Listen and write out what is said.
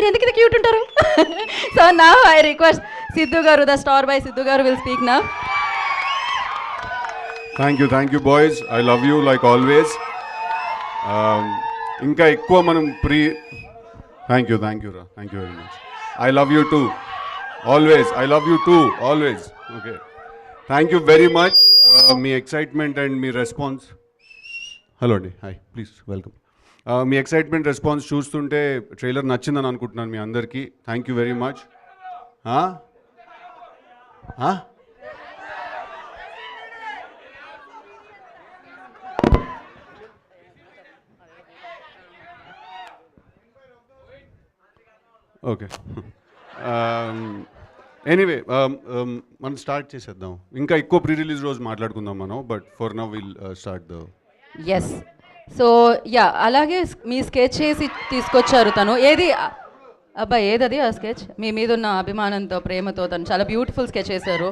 మీరు ఎందుకు ఇది క్యూట్ ఉంటారు? సో నా ఐ రిక్వెస్ట్ సిద్ధు గారు, the star by Siddhu garu will speak నా. Thank you boys, I love you like always. ఇంకా ఎక్కువ మనం థ్యాంక్ యూ రా, thank you very much. I love you too always, I love you too always. Okay, thank you very much. మీ excitement and మీ response. Hello అండి, hi, please welcome. మీ excitement response చూస్తుంటే trailer నచ్చిందని అనుకుంటున్నాను మీ అందరికీ. Thank you very much. Okay, anyway మనం స్టార్ట్ చేసేద్దాం. ఇంకా ఎక్కువ ప్రీ రిలీజ్ రోజు మాట్లాడుకుందాం మనం, but for now will start the. Yes, so ya, అలాగే మీ స్కెచ్ చేసి తీసుకొచ్చారు తను. ఏది అబ్బా, ఏదది ఆ స్కెచ్? మీ మీద ఉన్న అభిమానంతో, ప్రేమతో తను చాలా బ్యూటిఫుల్ స్కెచ్ చేశారు.